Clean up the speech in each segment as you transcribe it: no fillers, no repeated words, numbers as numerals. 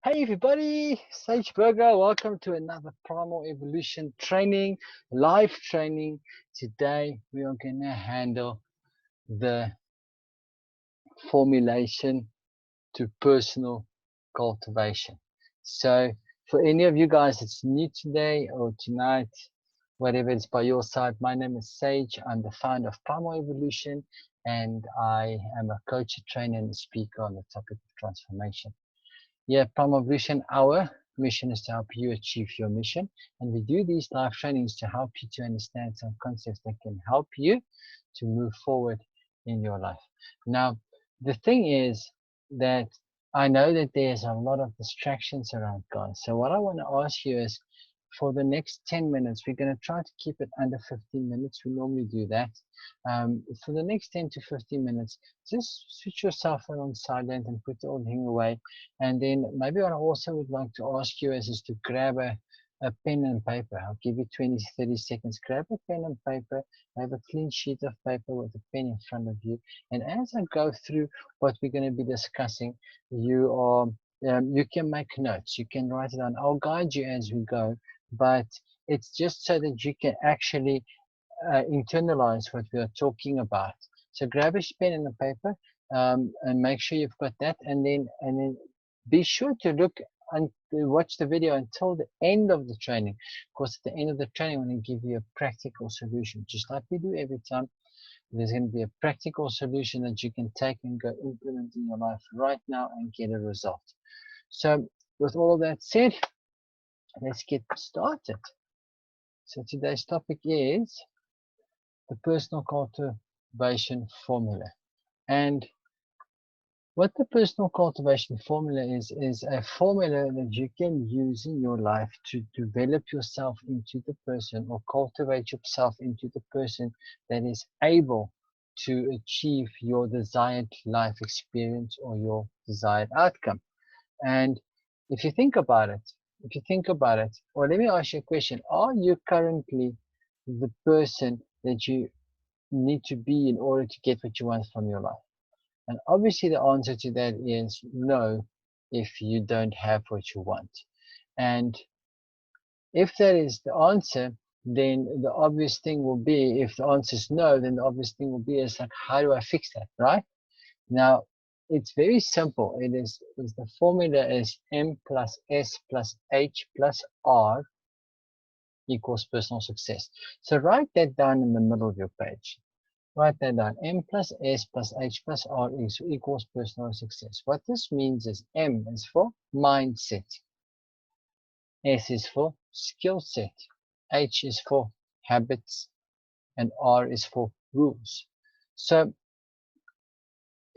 Hey everybody, Sage Burger. Welcome to another Primal Evolution training, live training. Today we are going to handle the formulation to personal cultivation. So for any of you guys that's new today or tonight, whatever it's by your side, my name is Sage. I'm the founder of Primal Evolution and I am a coach, a trainer and a speaker on the topic of transformation. Yeah, Primal Vision, our mission is to help you achieve your mission. And we do these live trainings to help you to understand some concepts that can help you to move forward in your life. Now, the thing is that I know that there's a lot of distractions around, guys. So what I want to ask you is for the next 10 minutes, we're going to try to keep it under 15 minutes. We normally do that. For the next 10 to 15 minutes, just switch yourself on silent and put the old thing away. And then maybe what I also would like to ask you is to grab a pen and paper. I'll give you 20, 30 seconds. Grab a pen and paper, have a clean sheet of paper with a pen in front of you. And as I go through what we're going to be discussing, you can make notes. You can write it down. I'll guide you as we go, but it's just so that you can actually internalize what we are talking about. So grab a pen and a paper, and make sure you've got that, and then be sure to look and watch the video until the end of the training, because at the end of the training, I'm going to give you a practical solution, just like we do every time. There's going to be a practical solution that you can take and go implement in your life right now and get a result. So with all of that said, let's get started. So today's topic is the personal cultivation formula. And what the personal cultivation formula is a formula that you can use in your life to develop yourself into the person or cultivate yourself into the person that is able to achieve your desired life experience or your desired outcome. And if you think about it, or let me ask you a question, are you currently the person that you need to be in order to get what you want from your life? And obviously the answer to that is no, if you don't have what you want. And if that is the answer, then the obvious thing will be, if the answer is no, then the obvious thing will be is like, how do I fix that, right? Now, it's very simple. Is the formula is M plus S plus H plus R equals personal success. So write that down in the middle of your page. Write that down. M plus S plus H plus R equals personal success. What this means is M is for mindset. S is for skill set. H is for habits. And R is for rules. So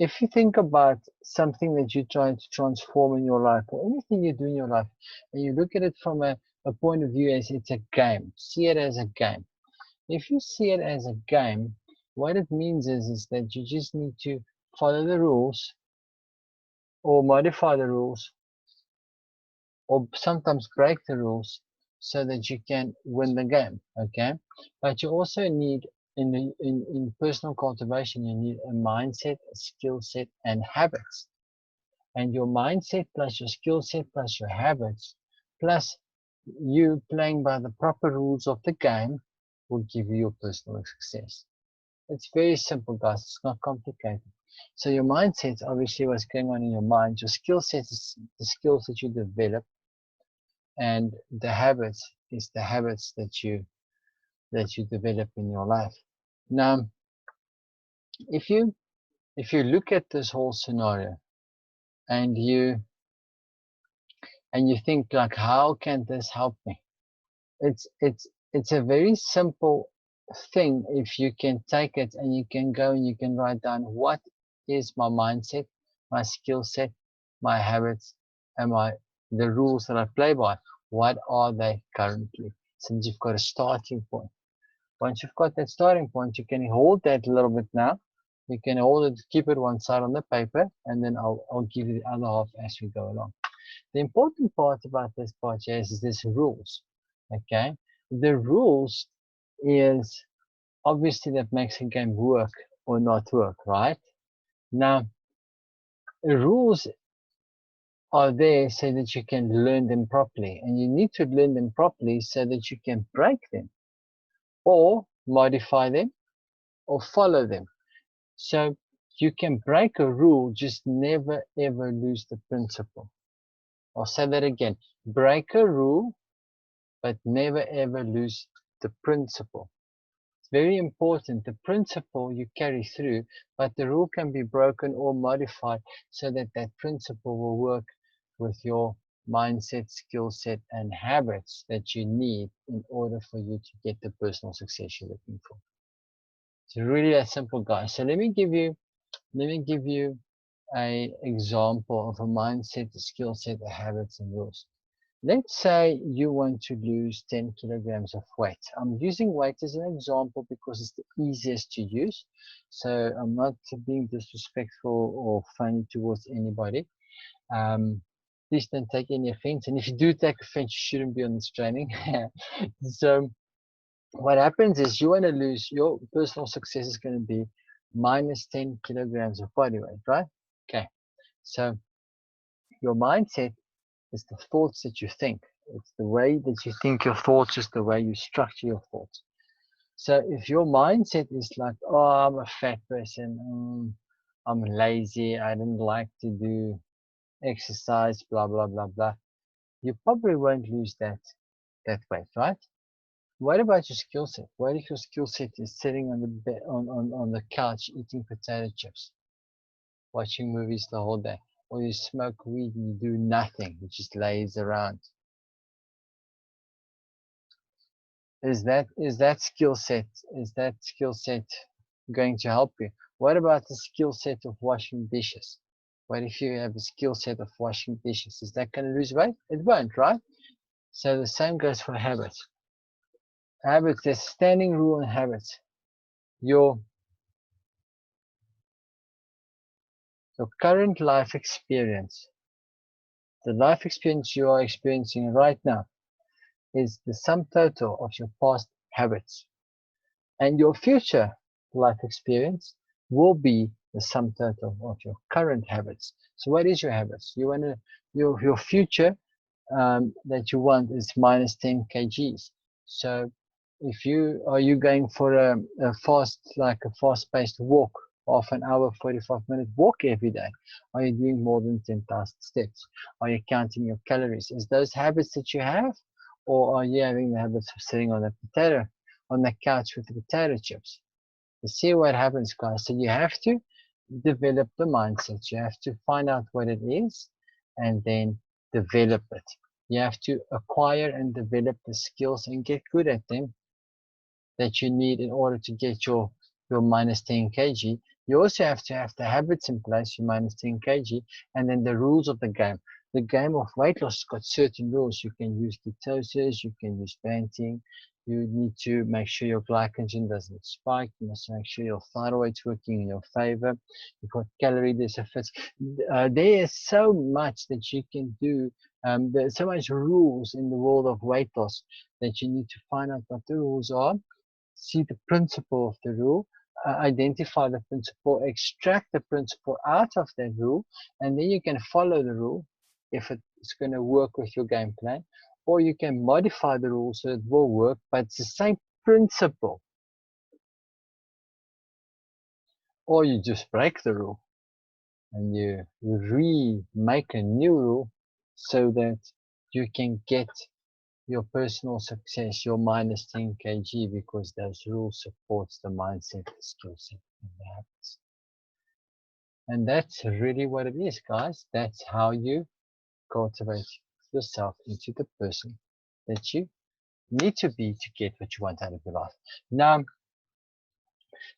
if you think about something that you're trying to transform in your life or anything you do in your life, and you look at it from a point of view as it's a game, see it as a game. If you see it as a game, what it means is that you just need to follow the rules or modify the rules or sometimes break the rules so that you can win the game, okay? But you also need, in personal cultivation, you need a mindset, a skill set, and habits. And your mindset plus your skill set plus your habits plus you playing by the proper rules of the game will give you your personal success. It's very simple, guys. It's not complicated. So your mindset is obviously what's going on in your mind. Your skill set is the skills that you develop, and the habits is the habits that you develop in your life. Now, if you look at this whole scenario and you think like, how can this help me? It's a very simple thing if you can take it and you can go and you can write down what is my mindset, my skill set, my habits, and the rules that I play by. What are they currently? Since you've got a starting point. Once you've got that starting point, you can hold that a little bit now. You can hold it, keep it one side on the paper, and then I'll give you the other half as we go along. The important part about this part here is this rules. Okay, the rules is obviously that makes a game work or not work, right? Now, rules are there so that you can learn them properly. And you need to learn them properly so that you can break them or modify them or follow them. So you can break a rule, just never ever lose the principle. I'll say that again. Break a rule, but never ever lose the principle. It's very important. The principle you carry through, but the rule can be broken or modified so that that principle will work with your mindset, skill set, and habits that you need in order for you to get the personal success you're looking for. It's really that simple, guys. So let me give you a example of a mindset, a skill set, a habits, and rules. Let's say you want to lose 10 kilograms of weight. I'm using weight as an example because it's the easiest to use. So I'm not being disrespectful or funny towards anybody. Please don't take any offense. And if you do take offense, you shouldn't be on this training. So what happens is you want to lose, your personal success is going to be minus 10 kilograms of body weight, right? Okay. So your mindset is the thoughts that you think. It's the way that you think your thoughts, is the way you structure your thoughts. So if your mindset is like, oh, I'm a fat person, I'm lazy, I don't like to do exercise, blah, blah, blah, blah, you probably won't lose that weight, right? What about your skill set? What if your skill set is sitting on the bed, on the couch eating potato chips, watching movies the whole day? Or you smoke weed and you do nothing, you just lays around. Is that skill set going to help you? What about the skill set of washing dishes? What if you have a skill set of washing dishes? Is that going to lose weight? It won't, right? So the same goes for habits. Habits, there's standing rule in habits. Your current life experience, the life experience you are experiencing right now, is the sum total of your past habits. And your future life experience will be the sum total of your current habits. So what is your habits? Your future that you want is minus 10 kgs. So if you going for a fast-paced walk, half an hour, 45-minute walk every day? Are you doing more than 10,000 steps? Are you counting your calories? Is those habits that you have, or are you having the habits of sitting on the couch with the potato chips? You see what happens, guys. So you have to develop the mindset. You have to find out what it is and then develop it. You have to acquire and develop the skills and get good at them that you need in order to get your minus 10 kg. You also have to have the habits in place, your minus 10 kg, and then the rules of the game. The game of weight loss has got certain rules. You can use ketosis, you can use banting. You need to make sure your glycogen doesn't spike. You must make sure your thyroid's working in your favor. You've got calorie deficits. There is so much that you can do. There's so much rules in the world of weight loss that you need to find out what the rules are, see the principle of the rule, identify the principle, extract the principle out of that rule, and then you can follow the rule if it's going to work with your game plan, or you can modify the rule so it will work, but it's the same principle, or you just break the rule and you remake a new rule so that you can get your personal success, your minus 10 kg, because those rules supports the mindset, the skill set, and the habits. And that's really what it is, guys. That's how you cultivate yourself into the person that you need to be to get what you want out of your life. Now,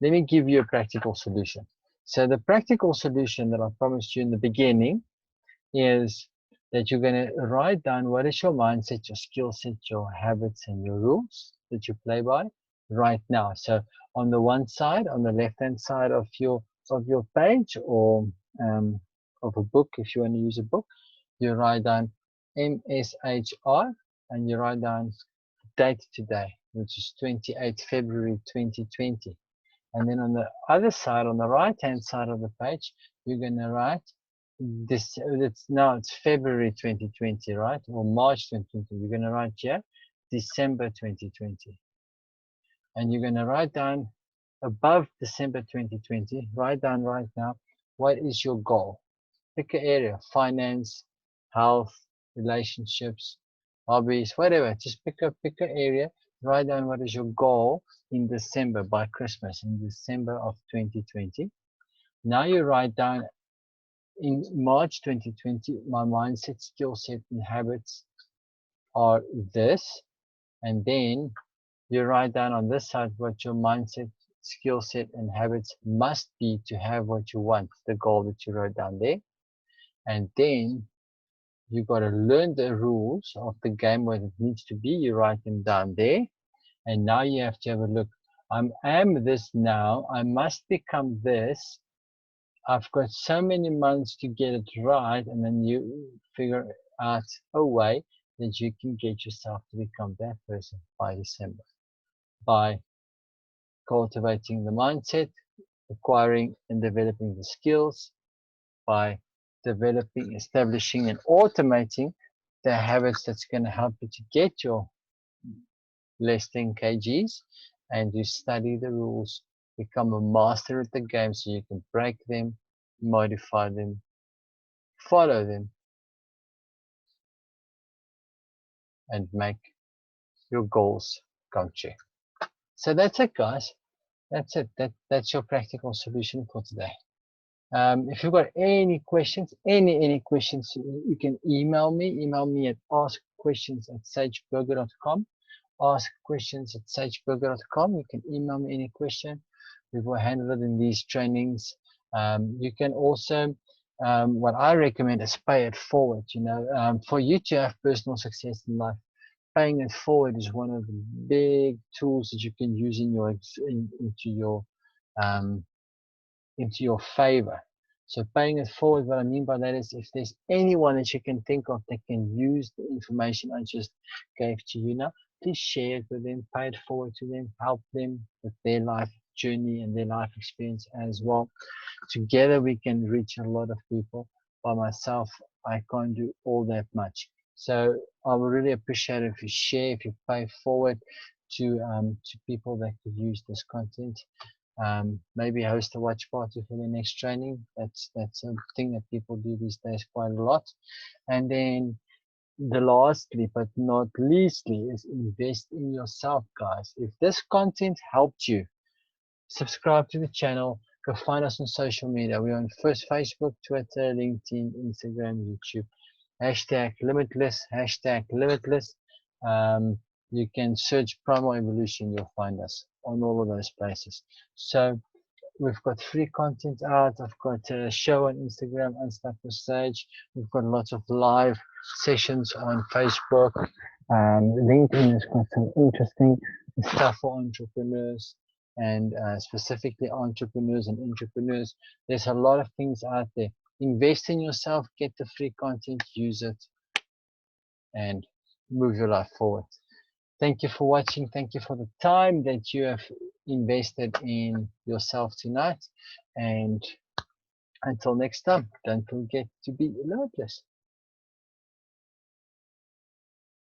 let me give you a practical solution. So the practical solution that I promised you in the beginning is that you're going to write down what is your mindset, your skill set, your habits, and your rules that you play by right now. So on the one side, on the left-hand side of your page, or of a book, if you want to use a book, you write down MSHR and you write down date today, which is 28 February 2020. And then on the other side, on the right-hand side of the page, you're going to write it's February 2020, right? Or March 2020. You're going to write here December 2020. And you're going to write down above December 2020, write down right now, what is your goal? Pick an area: finance, health, relationships, hobbies, whatever. Just pick an area, write down what is your goal in December, by Christmas, in December of 2020. Now you write down in March 2020, my mindset, skill set, and habits are this. And then you write down on this side what your mindset, skill set, and habits must be to have what you want, the goal that you wrote down there. And then you got to learn the rules of the game, where it needs to be. You write them down there. And now you have to have a look. I am this now. I must become this. I've got so many months to get it right. And then you figure out a way that you can get yourself to become that person by December, by cultivating the mindset, acquiring and developing the skills, by developing, establishing, and automating the habits that's going to help you to get your less than kgs, and you study the rules, become a master at the game so you can break them, modify them, follow them, and make your goals come true. So that's it, guys. That's it. That's your practical solution for today. If you've got any questions, any questions, you can email me. Email me at askquestions@sageburger.com. Askquestions@sageburger.com. You can email me any question. We will handle it in these trainings. You can also, what I recommend is pay it forward. For you to have personal success in life, paying it forward is one of the big tools that you can use into your favor. So paying it forward, what I mean by that is, if there's anyone that you can think of that can use the information I just gave to you now, please share it with them, pay it forward to them, help them with their life journey and their life experience as well. Together we can reach a lot of people. By myself, I can't do all that much. So I would really appreciate it if you share, if you pay forward to people that could use this content. Maybe host a watch party for the next training. That's a thing that people do these days quite a lot. And then the lastly but not leastly is invest in yourself, guys. If this content helped you, subscribe to the channel. Go find us on social media. We're on first Facebook, Twitter, LinkedIn, Instagram, YouTube. #limitless, #limitless. You can search Primal Evolution, you'll find us on all of those places. So we've got free content out. I've got a show on Instagram, Unstuck the Sage. We've got lots of live sessions on Facebook. LinkedIn has got some interesting stuff for entrepreneurs, and specifically entrepreneurs and entrepreneurs. There's a lot of things out there. Invest in yourself, get the free content, use it, and move your life forward. Thank you for watching. Thank you for the time that you have invested in yourself tonight. And until next time, don't forget to be limitless.